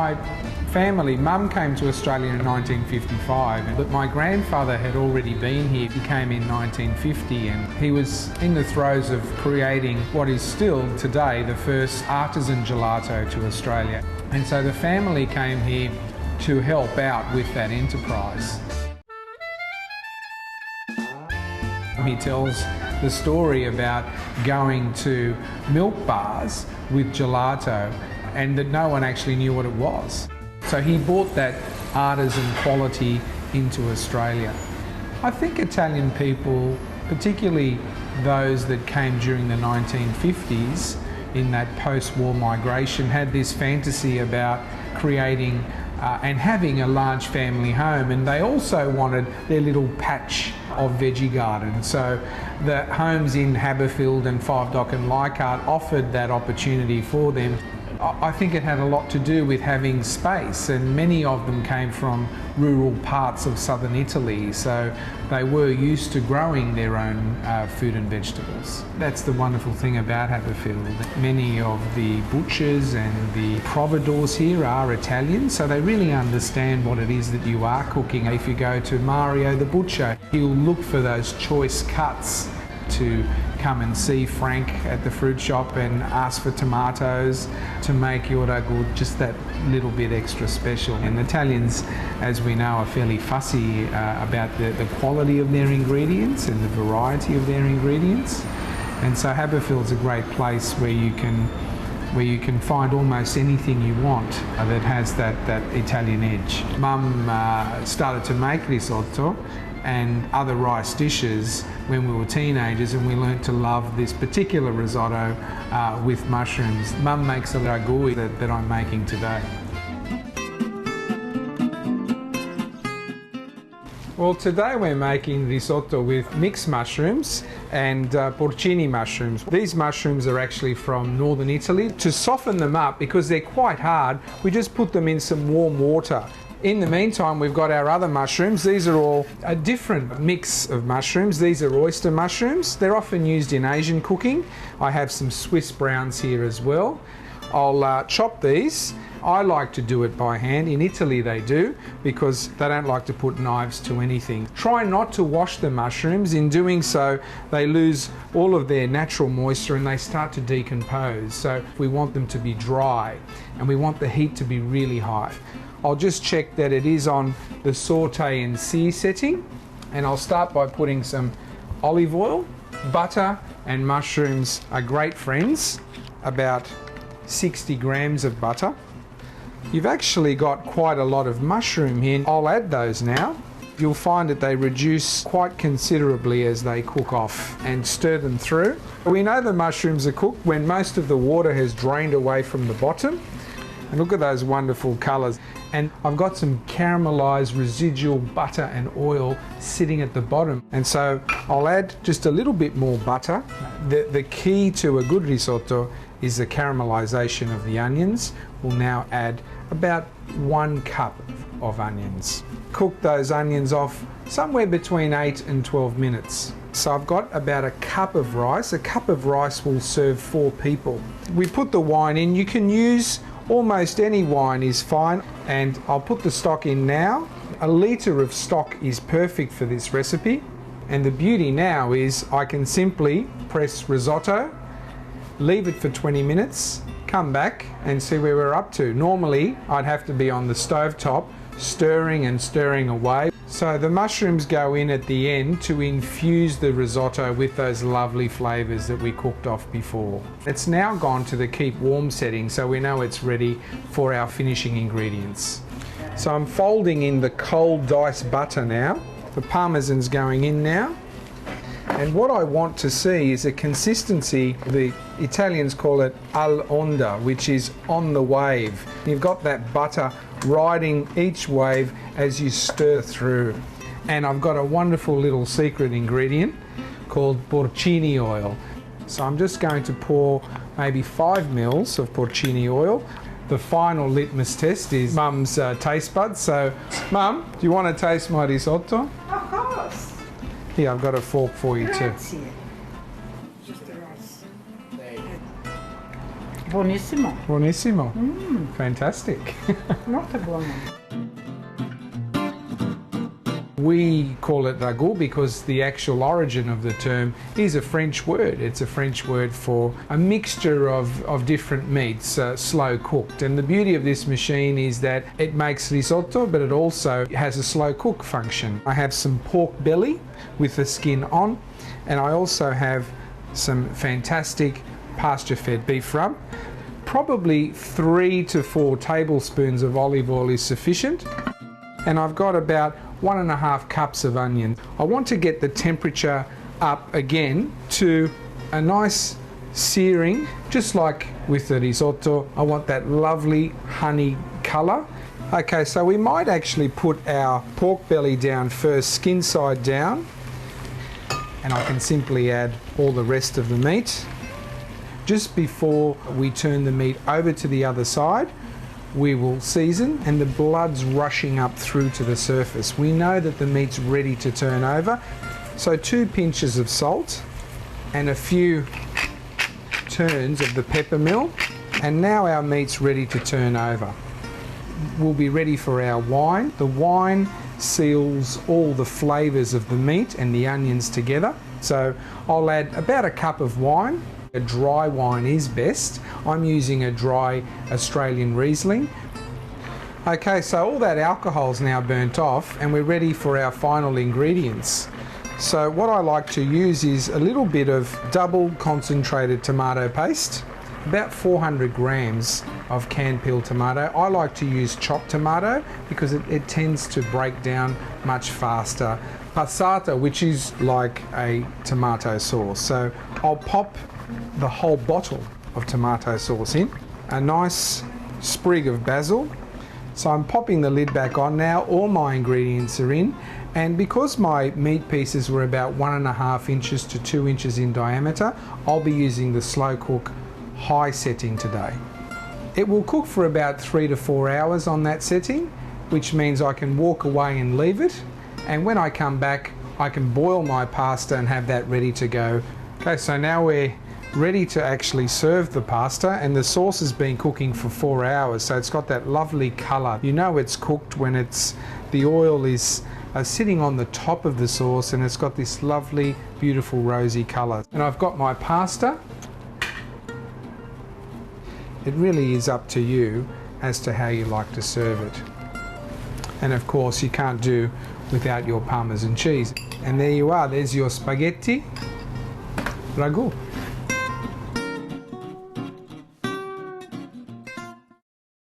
My family, Mum came to Australia in 1955, but my grandfather had already been here. He came in 1950 and he was in the throes of creating what is still today the first artisan gelato to Australia. And so the family came here to help out with that enterprise. He tells the story about going to milk bars with gelato and that no one actually knew what it was. So he brought that artisan quality into Australia. I think Italian people, particularly those that came during the 1950s in that post-war migration, had this fantasy about creating and having a large family home, and they also wanted their little patch of veggie garden. So the homes in Haberfield and Five Dock and Leichhardt offered that opportunity for them. I think it had a lot to do with having space, and many of them came from rural parts of southern Italy, so they were used to growing their own food and vegetables. That's the wonderful thing about Haberfield. Many of the butchers and the providors here are Italian, so they really understand what it is that you are cooking. If you go to Mario the butcher, he'll look for those choice cuts. To come and see Frank at the fruit shop and ask for tomatoes to make your ragu just that little bit extra special. And Italians, as we know, are fairly fussy about the quality of their ingredients and the variety of their ingredients. And so Haberfield's a great place where you can find almost anything you want that has that Italian edge. Mum started to make risotto and other rice dishes when we were teenagers, and we learnt to love this particular risotto with mushrooms. Mum makes a ragu that I'm making today. Well, today we're making risotto with mixed mushrooms and porcini mushrooms. These mushrooms are actually from northern Italy. To soften them up, because they're quite hard, we just put them in some warm water. In the meantime, we've got our other mushrooms. These are all a different mix of mushrooms. These are oyster mushrooms. They're often used in Asian cooking. I have some Swiss browns here as well. I'll chop these. I like to do it by hand. In Italy they do, because they don't like to put knives to anything. Try not to wash the mushrooms. In doing so, they lose all of their natural moisture and they start to decompose. So we want them to be dry and we want the heat to be really high. I'll just check that it is on the saute and sear setting, and I'll start by putting some olive oil. Butter and mushrooms are great friends, about 60 grams of butter. You've actually got quite a lot of mushroom here. I'll add those now. You'll find that they reduce quite considerably as they cook off, and stir them through. We know the mushrooms are cooked when most of the water has drained away from the bottom. And look at those wonderful colours. And I've got some caramelised residual butter and oil sitting at the bottom. And so I'll add just a little bit more butter. The key to a good risotto is the caramelisation of the onions. We'll now add about 1 cup of onions. Cook those onions off somewhere between 8 and 12 minutes. So I've got about a cup of rice. A cup of rice will serve 4 people. We put the wine in. You can use almost any wine is fine, and I'll put the stock in now. A litre of stock is perfect for this recipe, and the beauty now is I can simply press risotto, leave it for 20 minutes, come back and see where we're up to. Normally I'd have to be on the stove top stirring and stirring away. So the mushrooms go in at the end to infuse the risotto with those lovely flavours that we cooked off before. It's now gone to the keep warm setting, so we know it's ready for our finishing ingredients. So I'm folding in the cold diced butter now. The parmesan's going in now. And what I want to see is a consistency, the Italians call it al onda, which is on the wave. You've got that butter riding each wave as you stir through. And I've got a wonderful little secret ingredient called porcini oil. So I'm just going to pour maybe 5 mils of porcini oil. The final litmus test is Mum's taste buds. So, Mum, do you want to taste my risotto? Of course. Here, I've got a fork for you too. Buonissimo. Buonissimo. Fantastic. Molto buono. We call it ragu because the actual origin of the term is a French word. It's a French word for a mixture of different meats, slow cooked. And the beauty of this machine is that it makes risotto, but it also has a slow cook function. I have some pork belly with the skin on, and I also have some fantastic pasture-fed beef rump. Probably 3 to 4 tablespoons of olive oil is sufficient. And I've got about 1.5 cups of onion. I want to get the temperature up again to a nice searing, just like with the risotto. I want that lovely honey colour. Okay, so we might actually put our pork belly down first, skin side down, and I can simply add all the rest of the meat. Just before we turn the meat over to the other side, we will season, and the blood's rushing up through to the surface. We know that the meat's ready to turn over. So 2 pinches of salt and a few turns of the pepper mill, and now our meat's ready to turn over. We'll be ready for our wine. The wine seals all the flavours of the meat and the onions together. So I'll add about a cup of wine. A dry wine is best. I'm using a dry Australian Riesling. Okay, so all that alcohol's now burnt off and we're ready for our final ingredients. So what I like to use is a little bit of double concentrated tomato paste, about 400 grams of canned peeled tomato. I like to use chopped tomato because it tends to break down much faster. Passata, which is like a tomato sauce. So I'll pop the whole bottle of tomato sauce in, a nice sprig of basil. So I'm popping the lid back on now. All my ingredients are in, and because my meat pieces were about 1.5 inches to 2 inches in diameter, I'll be using the slow cook high setting today. It will cook for about 3 to 4 hours on that setting, which means I can walk away and leave it, and when I come back I can boil my pasta and have that ready to go. Okay, so now we're ready to actually serve the pasta, and the sauce has been cooking for 4 hours, so it's got that lovely colour. You know it's cooked when the oil is sitting on the top of the sauce and it's got this lovely beautiful rosy colour. And I've got my pasta. It really is up to you as to how you like to serve it. And of course you can't do without your Parmesan cheese. And there you are, there's your spaghetti ragu.